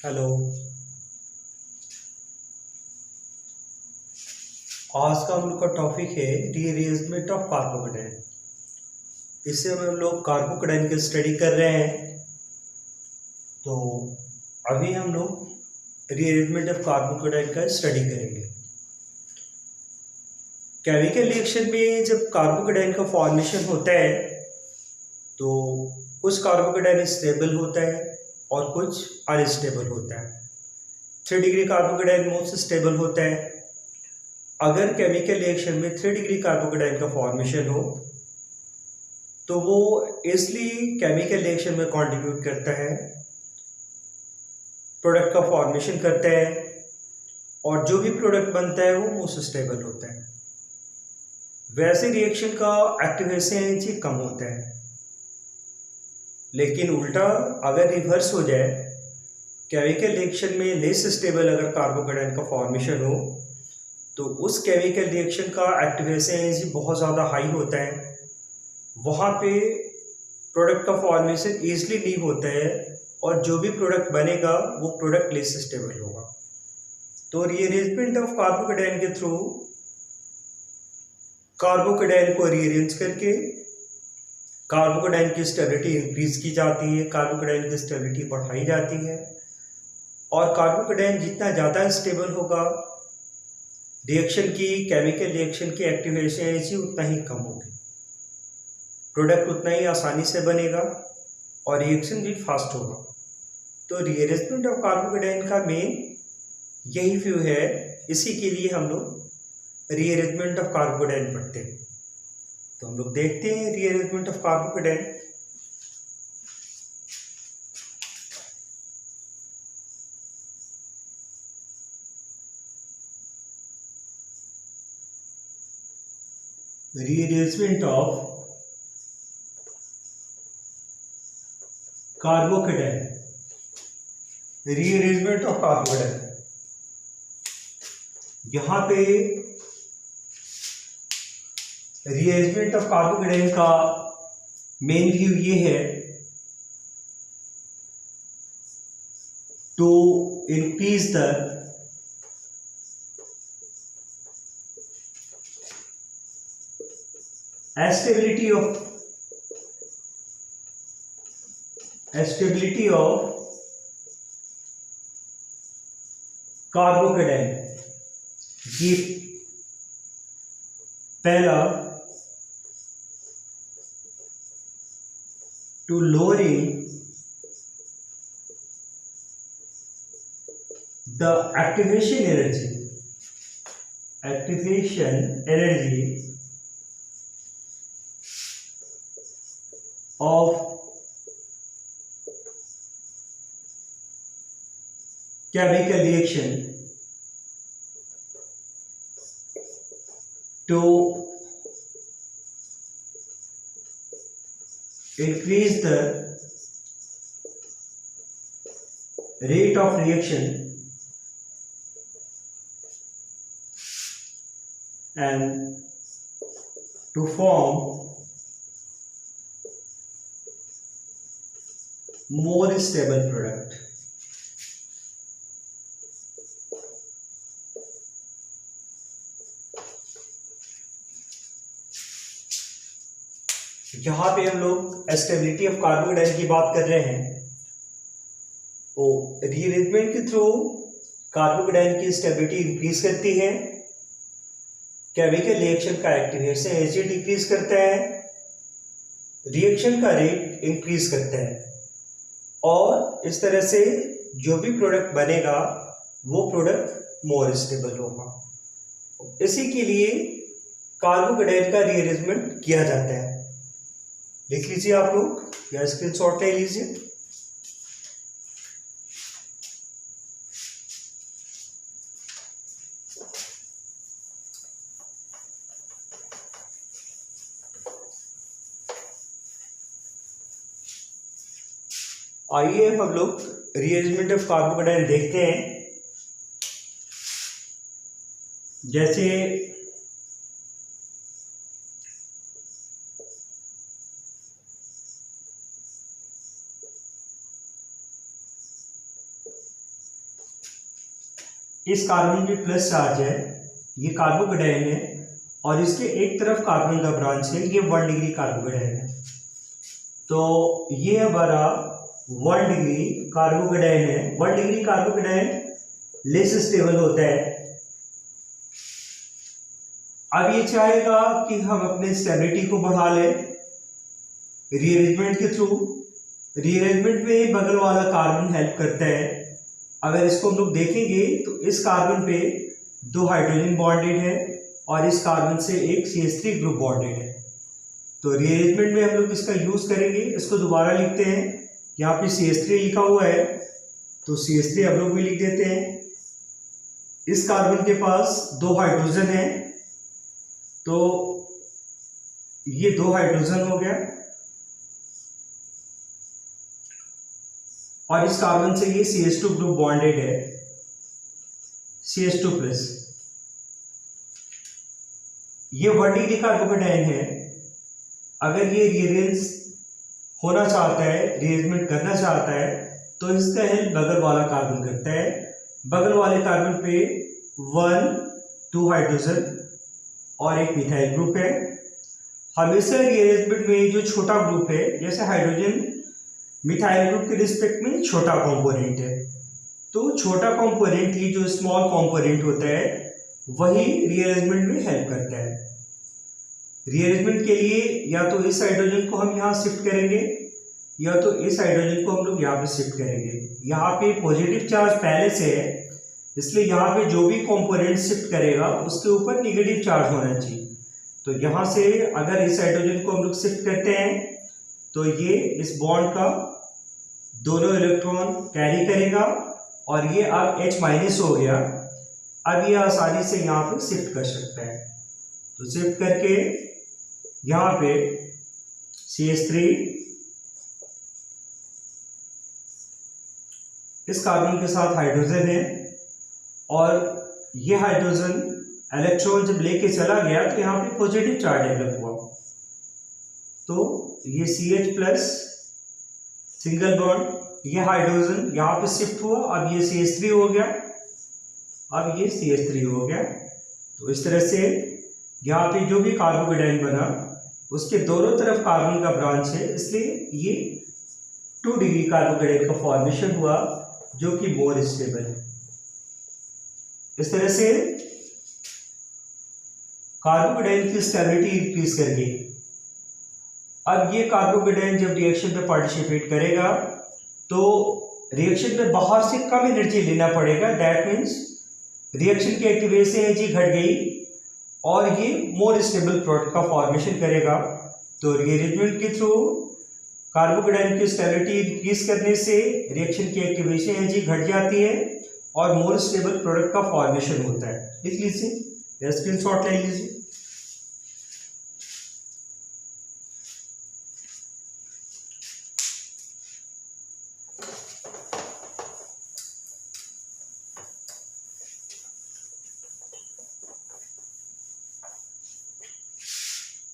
Hello. आज का हम लोग का टॉपिक है रीअरेंजमेंट ऑफ कार्बोकेटाइन। इससे हम लोग कार्बोकेटाइन की स्टडी कर रहे हैं। तो अभी हम लोग रीअरेंजमेंट ऑफ कार्बोकेटाइन का स्टडी करेंगे। केमिकल रिएक्शन में जब कार्बोकेटाइन का फॉर्मेशन होता है तो कुछ कार्बोकेटाइन स्टेबल होता है और कुछ अनस्टेबल होता है। 3 डिग्री कार्बोकेटाइन मोस्ट स्टेबल होता है। अगर केमिकल रिएक्शन में 3 डिग्री कार्बोकेटाइन का फॉर्मेशन हो तो वो इसलिए केमिकल रिएक्शन में कंट्रीब्यूट करता है, प्रोडक्ट का फॉर्मेशन करता है और जो भी प्रोडक्ट बनता है वो मोस्ट स्टेबल होता है। वैसे रिएक्शन का एक्टिवेशन एनर्जी कम होता है, लेकिन उल्टा अगर रिवर्स हो जाए, केमिकल रिएक्शन में लेस स्टेबल अगर कार्बोकेटाइन का फॉर्मेशन हो तो उस केमिकल रिएक्शन का एक्टिवेशन एनर्जी बहुत ज़्यादा हाई होता है। वहाँ पे प्रोडक्ट का फॉर्मेशन ईजिली नहीं होता है और जो भी प्रोडक्ट बनेगा वो प्रोडक्ट लेस स्टेबल होगा। तो रीअरेंजमेंट ऑफ कार्बोकेटाइन के थ्रू कार्बोकेटाइन को रीअरेंज करके कार्बोकेटाइन की स्टेबिलिटी इंक्रीज की जाती है, कार्बोकेटाइन की स्टेबिलिटी बढ़ाई जाती है और कार्बोकेटाइन जितना ज़्यादा स्टेबल होगा, रिएक्शन की केमिकल रिएक्शन की एक्टिवेशन एनर्जी उतना ही कम होगी, प्रोडक्ट उतना ही आसानी से बनेगा और रिएक्शन भी फास्ट होगा। तो रीअरेंजमेंट ऑफ कार्बोकेटाइन का मेन यही व्यू है। इसी के लिए हम लोग रीअरेंजमेंट ऑफ कार्बोकेटाइन पढ़ते हैं। तो हम लोग देखते हैं rearrangement of carbocation. Rearrangement of carbocation, rearrangement of carbocation. यहां पे रीअरेंजमेंट ऑफ कार्बोकेटाइन का मेन व्यू ये है to increase the stability of carbocation. ये पहला to lowering the activation energy of chemical reaction to increase the rate of reaction and to form more stable product। यहां पे हम लोग stability of carbocation की बात कर रहे हैं। तो रीअरेंजमेंट के थ्रू कार्बोकेटाइन की स्टेबिलिटी इंक्रीज करती है, केमिकल रिएक्शन का एक्टिवेशन एनर्जी डिक्रीज करता है, रिएक्शन का रेट इंक्रीज करता है और इस तरह से जो भी प्रोडक्ट बनेगा वो प्रोडक्ट मोर स्टेबल होगा। इसी के लिए कार्बोकेटाइन का रीअरेंजमेंट किया जाता है। लिख लीजिए आप लोग या स्क्रीनशॉट ले लीजिए। आइए हम लोग रीअरेंजमेंट ऑफ कार्बोकेटाइन देखते हैं। जैसे इस कार्बन पे प्लस चार्ज है, ये कार्बोकेटायन है, और इसके एक तरफ कार्बन का ब्रांच है, ये 1 डिग्री कार्बोकेटायन है। तो ये हमारा 1 डिग्री कार्बोकेटायन है। 1 डिग्री कार्बोकेटायन लेस स्टेबल होता है। अब ये चाहेगा कि हम अपने स्टेबिलिटी को बढ़ा लें रीअरेंजमेंट के थ्रू। रीअरेंजमेंट में बगल वाला कार्बन हेल्प करता है। अगर इसको हम लोग देखेंगे तो इस कार्बन पे 2 हाइड्रोजन बॉन्डेड है और इस कार्बन से एक CH3 ग्रुप बॉन्डेड है। तो रीअरेंजमेंट में हम लोग इसका यूज करेंगे। इसको दोबारा लिखते हैं। यहाँ पे CH3 लिखा हुआ है तो CH3 हम लोग भी लिख देते हैं। इस कार्बन के पास 2 हाइड्रोजन है तो ये 2 हाइड्रोजन हो गया, और इस कार्बन से ये CH2 ग्रुप बॉन्डेड है, CH2 प्लस। ये 1 डिग्री कार्बोकेटायन है। अगर ये रीअरेंज होना चाहता है, रीअरेंजमेंट करना चाहता है, तो इसका हेल्प बगल वाला कार्बन करता है। बगल वाले कार्बन पे 1 2 हाइड्रोजन और एक मिथाइल ग्रुप है। हमेशा रीअरेंजमेंट में जो छोटा ग्रुप है, जैसे हाइड्रोजन मिथाइल ग्रुप के रिस्पेक्ट में छोटा कंपोनेंट है, तो छोटा कंपोनेंट, ये जो स्मॉल कंपोनेंट होता है, वही रीअरेंजमेंट में हेल्प करता है। रीअरेंजमेंट के लिए या तो इस हाइड्रोजन को हम यहाँ शिफ्ट करेंगे या तो इस हाइड्रोजन को हम लोग यहाँ पे शिफ्ट करेंगे। यहाँ पे पॉजिटिव चार्ज पहले से है, इसलिए यहाँ पे जो भी कंपोनेंट शिफ्ट करेगा उसके ऊपर नेगेटिव चार्ज होना चाहिए। तो यहाँ से अगर इस हाइड्रोजन को हम लोग शिफ्ट करते हैं तो ये इस बॉन्ड का दोनों इलेक्ट्रॉन कैरी करेगा और ये अब H- हो गया। अब ये आसानी से यहाँ पे शिफ्ट कर सकता है। तो शिफ्ट करके यहाँ पे CH3 इस कार्बन के साथ हाइड्रोजन है, और ये हाइड्रोजन इलेक्ट्रॉन जब लेके चला गया तो यहाँ पे पॉजिटिव चार्ज डेवलप हुआ। तो ये CH प्लस सिंगल बॉन्ड, ये हाइड्रोजन यहाँ पे शिफ्ट हुआ, अब ये CH3 हो गया, अब ये CH3 हो गया। तो इस तरह से यहाँ पे जो भी कार्बोकेटायन बना उसके दोनों तरफ कार्बन का ब्रांच है, इसलिए ये 2 डिग्री कार्बोकेटायन का फॉर्मेशन हुआ जो कि मोर स्टेबल है। इस तरह से कार्बोकेटायन की स्टेबिलिटी इंक्रीज करके अब ये कार्बोकेटायन जब रिएक्शन में पार्टिसिपेट करेगा तो रिएक्शन में बाहर से कम एनर्जी लेना पड़ेगा। दैट मीन्स रिएक्शन की एक्टिवेशन एनर्जी घट गई और ये मोर स्टेबल प्रोडक्ट का फॉर्मेशन करेगा। तो रीअरेंजमेंट के थ्रू कार्बोकेटायन की स्टेबिलिटी इंक्रीज करने से रिएक्शन की एक्टिवेशन एनर्जी घट जाती है और मोर स्टेबल प्रोडक्ट का फॉर्मेशन होता है। लिख लीजिए, स्क्रीनशॉट ले लीजिए।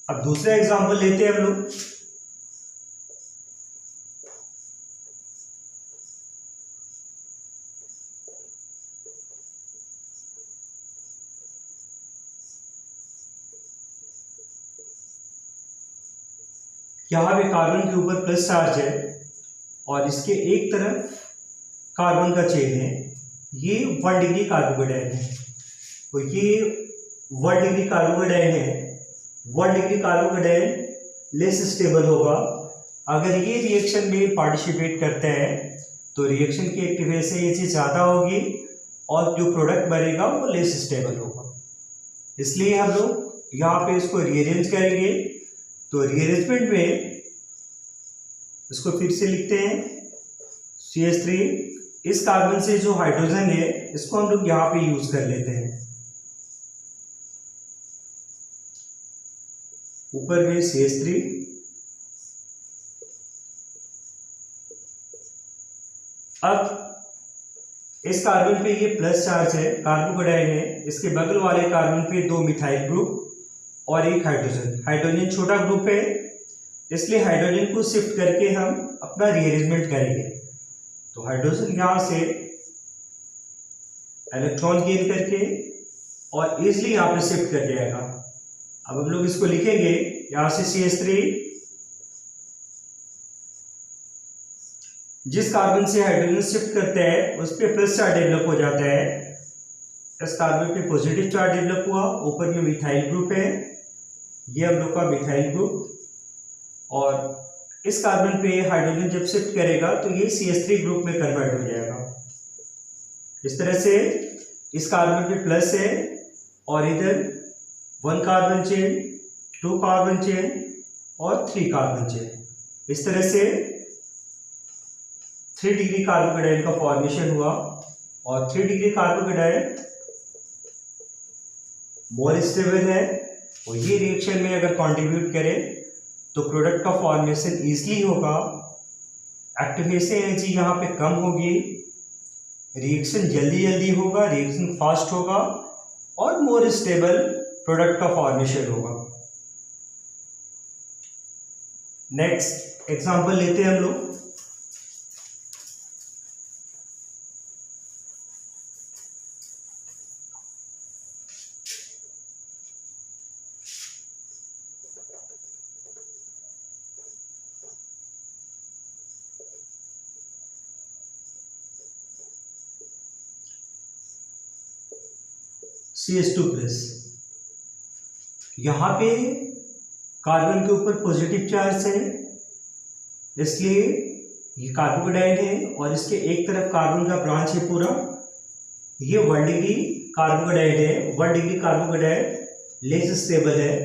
अब दूसरा एग्जांपल लेते हैं हम लोग। यहाँ पे कार्बन के ऊपर प्लस चार्ज है और इसके एक तरफ कार्बन का चेन है। ये 1 डिग्री कार्बोकेटायन है, तो ये 1 डिग्री कार्बोकेटायन है। 1 डिग्री कार्बोकेटायन लेस स्टेबल होगा। अगर ये रिएक्शन में पार्टिसिपेट करता है तो रिएक्शन की एक्टिवेशन एनर्जी ज़्यादा होगी और जो प्रोडक्ट बनेगा वो लेस स्टेबल होगा। इसलिए हम लोग यहाँ पे इसको रीअरेंज करेंगे। तो रीअरेंजमेंट में इसको फिर से लिखते हैं CH3। इस कार्बन से जो हाइड्रोजन है इसको हम लोग यहाँ पे यूज कर लेते हैं। ऊपर में CH3, अब इस कार्बन पे ये प्लस चार्ज है, कार्बोकेटायन है। इसके बगल वाले कार्बन पे 2 मिथाइल ग्रुप और एक हाइड्रोजन। हाइड्रोजन छोटा ग्रुप है, इसलिए हाइड्रोजन को शिफ्ट करके हम अपना रीअरेंजमेंट करेंगे। तो हाइड्रोजन यहाँ से इलेक्ट्रॉन गेन करके और इजिली यहाँ पे शिफ्ट कर जाएगा। अब हम लोग इसको लिखेंगे, यहाँ से CH3 जिस कार्बन से हाइड्रोजन शिफ्ट करते हैं उस पर प्लस चार्ज डेवलप हो जाता है। इस कार्बन पे पॉजिटिव चार्ज डेवलप हुआ, ऊपर में मिथाइल ग्रुप है, ये हम लोग का मिथाइल ग्रुप, और इस कार्बन पे हाइड्रोजन जब शिफ्ट करेगा तो ये CH3 ग्रुप में कन्वर्ट हो जाएगा। इस तरह से इस कार्बन पे प्लस है और इधर 1 कार्बन चेन, 2 कार्बन चेन और 3 कार्बन चेन। इस तरह से 3 डिग्री कार्बोकेटाइन का फॉर्मेशन हुआ और 3 डिग्री कार्बोकेटाइन मोर स्टेबल है और ये रिएक्शन में अगर कंट्रीब्यूट करे तो प्रोडक्ट का फॉर्मेशन इजीली होगा, एक्टिवेशन एनर्जी यहाँ पे कम होगी, रिएक्शन जल्दी होगा, रिएक्शन फास्ट होगा और मोर स्टेबल प्रोडक्ट का फॉर्मेशन होगा। नेक्स्ट एग्जांपल लेते हैं हम लोग। CH2 प्लस, यहाँ पे कार्बन के ऊपर पॉजिटिव चार्ज है इसलिए ये कार्बोकेटाइन है और इसके एक तरफ कार्बन का ब्रांच है पूरा, ये 1 डिग्री कार्बोकेटाइन है। 1 डिग्री कार्बोकेटाइन लेस स्टेबल है।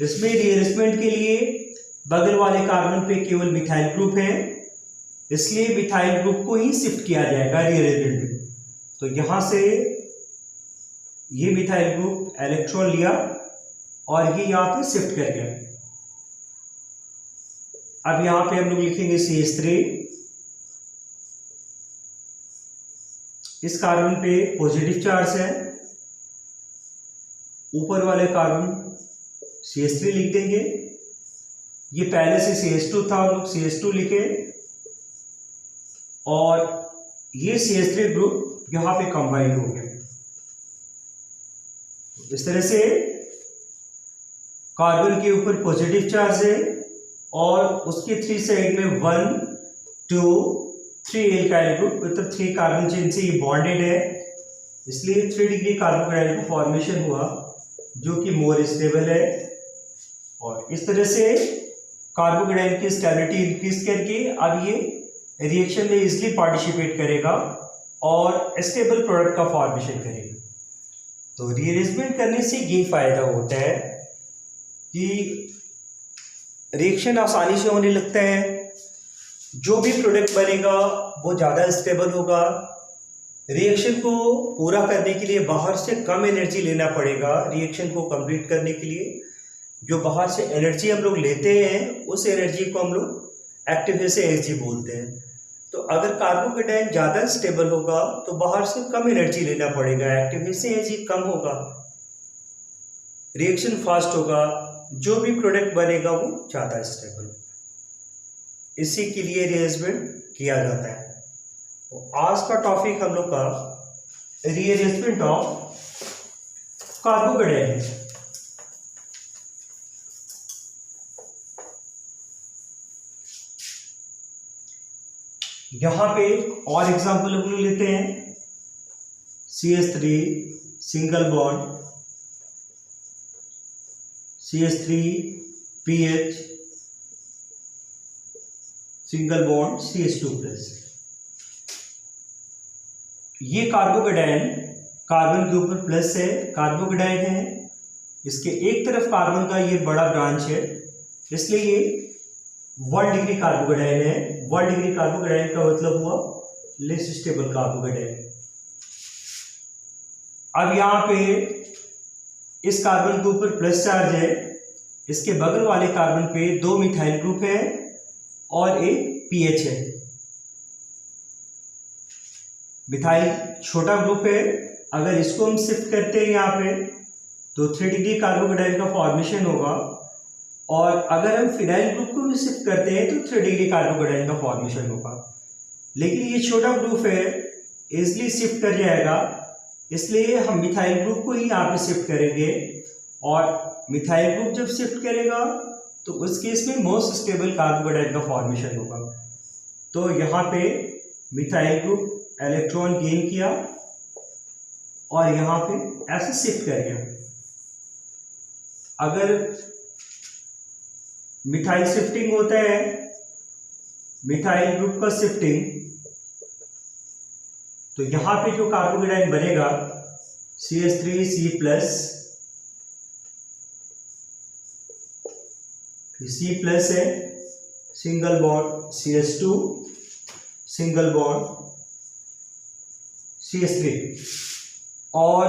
इसमें रीअरेंजमेंट के लिए बगल वाले कार्बन पे केवल मिथाइल ग्रुप है, इसलिए मिथाइल ग्रुप को ही शिफ्ट किया जाएगा रीअरेंजमेंट में। तो यहाँ से ये मिथाइल ग्रुप इलेक्ट्रॉन लिया और ये यहाँ पे शिफ्ट कर गया। अब यहाँ पे हम लोग लिखेंगे CH3, इस कार्बन पे पॉजिटिव चार्ज है, ऊपर वाले कार्बन CH3 लिख देंगे। ये पहले से CH2 था, हम लोग CH2 लिखे और ये CH3 ग्रुप यहाँ पे कंबाइन हो गया। इस तरह से कार्बन के ऊपर पॉजिटिव चार्ज है और उसके 3 साइड में 1, 2, 3 एल्काइल ग्रुप, मतलब 3 कार्बन चेन से ये बॉन्डेड है, इसलिए 3 डिग्री कार्बोकेटाइन का फॉर्मेशन हुआ जो कि मोर स्टेबल है। और इस तरह से कार्बोकेटाइन की स्टेबिलिटी इंक्रीज करके अब ये रिएक्शन में इजीली पार्टिसिपेट करेगा और स्टेबल प्रोडक्ट का फॉर्मेशन करेगा। तो रीअरेंजमेंट करने से ये फायदा होता है कि रिएक्शन आसानी से होने लगता है, जो भी प्रोडक्ट बनेगा वो ज़्यादा स्टेबल होगा, रिएक्शन को पूरा करने के लिए बाहर से कम एनर्जी लेना पड़ेगा। रिएक्शन को कंप्लीट करने के लिए जो बाहर से एनर्जी हम लोग लेते हैं उस एनर्जी को हम लोग एक्टिवेशन एनर्जी बोलते हैं। तो अगर कार्बोकेटाइन ज़्यादा स्टेबल होगा तो बाहर से कम एनर्जी लेना पड़ेगा, एक्टिवेशन एनर्जी कम होगा, रिएक्शन फास्ट होगा, जो भी प्रोडक्ट बनेगा वो ज़्यादा स्टेबल। इसी के लिए रीअरेंजमेंट किया जाता है। तो आज का टॉपिक हम लोग का रीअरेंजमेंट ऑफ कार्बोकेटाइन है। यहाँ पे और एग्जाम्पल हम लोग लेते हैं। CH3 single bond, CH3 PH single bond CH2 plus. ये कार्बोकेटाइन कार्बन के ऊपर प्लस है, कार्बोकेटाइन है, इसके एक तरफ कार्बन का ये बड़ा ब्रांच है, इसलिए ये 1 डिग्री कार्बोकेटाइन है। 1 डिग्री कार्बोकेटाइन का मतलब हुआ लेस स्टेबल कार्बोकेटाइन। अब यहाँ पे इस कार्बन के ऊपर प्लस चार्ज है, इसके बगल वाले कार्बन पे 2 मिथाइल ग्रुप है और एक पीएच है। मिथाइल छोटा ग्रुप है, अगर इसको हम शिफ्ट करते हैं यहाँ पे तो 3 डिग्री कार्बोकेटाइन का फॉर्मेशन होगा, और अगर हम फिनाइल ग्रुप को भी शिफ्ट करते हैं तो 3 डिग्री कार्बोकेटाइन का फॉर्मेशन होगा। लेकिन ये छोटा ग्रुप है इजली शिफ्ट कर जाएगा, इसलिए हम मिथाइल ग्रुप को ही यहाँ पे शिफ्ट करेंगे। और मिथाइल ग्रुप जब शिफ्ट करेगा तो उस केस में मोस्ट स्टेबल कार्बोकेटाइन का फॉर्मेशन होगा। तो यहाँ पे मिथाइल ग्रुप इलेक्ट्रॉन गेन किया और यहाँ पे ऐसे शिफ्ट कर गया। अगर मिथाइल शिफ्टिंग होता है, मिथाइल ग्रुप का शिफ्टिंग, तो यहां पे जो कार्बोकेटाइन बनेगा CH3 C+ है, single bond CH2, single bond CH3। और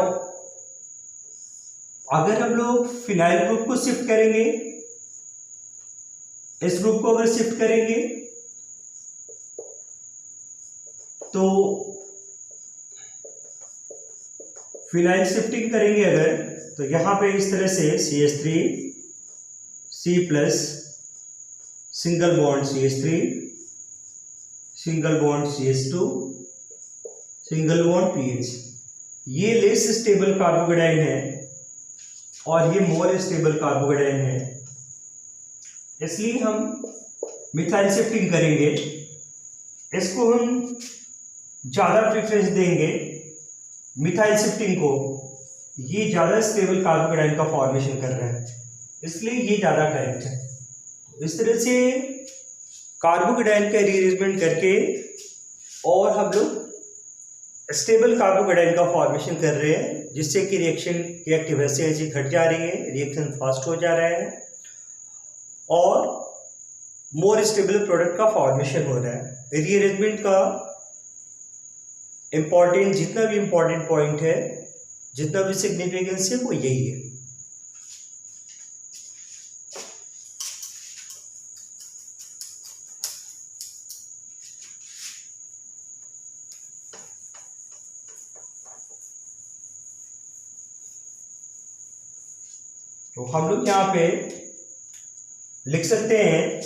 अगर हम लोग फिनाइल ग्रुप को शिफ्ट करेंगे, इस ग्रुप को अगर शिफ्ट करेंगे तो फिनाइल शिफ्टिंग करेंगे अगर, तो यहां पे इस तरह से CH3 C+, single bond CH3, single bond CH2, single bond PH। ये लेस स्टेबल कार्बोकेटाइन है और ये मोर स्टेबल कार्बोकेटाइन है, इसलिए हम मिथाइल शिफ्टिंग करेंगे। इसको हम ज़्यादा प्रेफरेंस देंगे मिथाइल शिफ्टिंग को, ये ज़्यादा स्टेबल कार्बोकेटाइन का फॉर्मेशन कर रहा है, इसलिए ये ज़्यादा करेक्ट है। इस तरह से कार्बोकेटाइन का रीअरेंजमेंट करके और हम लोग स्टेबल कार्बोकेटाइन का फॉर्मेशन कर रहे हैं, जिससे कि रिएक्शन रिएक्टिव एफिशिएंसी घट जा रही है, रिएक्शन फास्ट हो जा रहा है और मोर स्टेबल प्रोडक्ट का फॉर्मेशन हो रहा है। रीअरेंजमेंट का इम्पॉर्टेंट, जितना भी इम्पॉर्टेंट पॉइंट है, जितना भी सिग्निफिकेंस है, वो यही है। तो हम लोग यहाँ पे लिख सकते हैं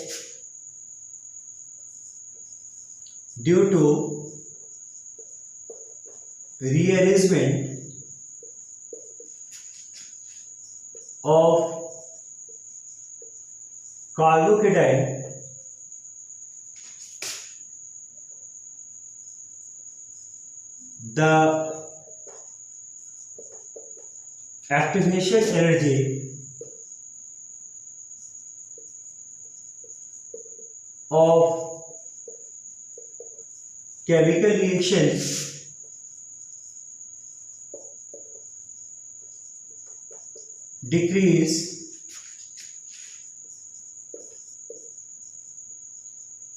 due to rearrangement of carbocation the activation energy of chemical reactions decrease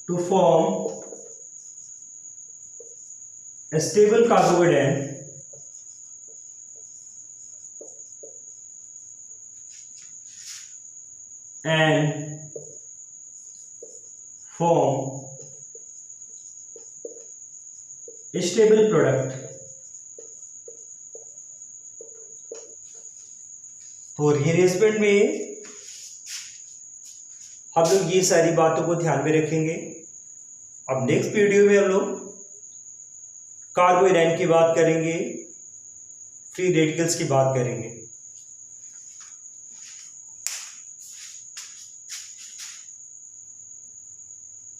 to form a stable carbocation and form a stable product। तो रीअरेंजमेंट में हम लोग ये सारी बातों को ध्यान में रखेंगे। अब नेक्स्ट वीडियो में हम लोग कार्बोकेटाइन की बात करेंगे, फ्री रेडिकल्स की बात करेंगे।